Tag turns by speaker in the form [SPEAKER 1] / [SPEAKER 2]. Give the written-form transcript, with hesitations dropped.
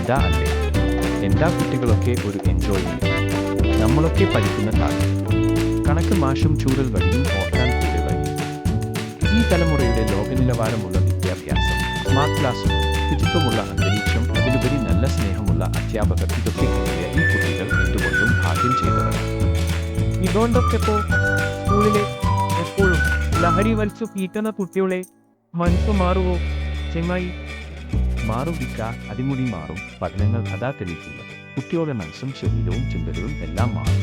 [SPEAKER 1] എന്താ അല്ലേ? എന്താ കുട്ടികളൊക്കെ ഒരു എൻജോയ്മെന്റ്. നമ്മളൊക്കെ പഠിക്കുന്ന കാലം കണക്ക് മാഷും ചൂരൽ വഴിയും ഓർക്കാൻ കൂടെ വഴി. ഈ തലമുറയുടെ ലോകനിലവാരമുള്ള വിദ്യാഭ്യാസം, സ്മാർട്ട് ക്ലാസും ശുചിത്വമുള്ള അന്തരീക്ഷം, അതിലുപരി നല്ല സ്നേഹമുള്ള അധ്യാപകർ, ഇതൊക്കെ കിട്ടിയ ഈ കുട്ടികൾ എന്തുകൊണ്ടും ഭാഗ്യം ചെയ്തവരാണ്.
[SPEAKER 2] ഇതുകൊണ്ടൊക്കെ സ്കൂളിലെ എപ്പോഴും ലഹരി വലിച്ചു പീറ്റുന്ന കുട്ടികളെ മനസ്സു മാറുവോ ചെങ്ങായി?
[SPEAKER 1] മാറുവിക്ക, അതിമുടി മാറും. പഠനങ്ങൾ അതാ തെളിയിക്കുന്നത്. കുട്ടികളുടെ മനസ്സും ശരീരവും ചിന്തകളും എല്ലാം മാറും.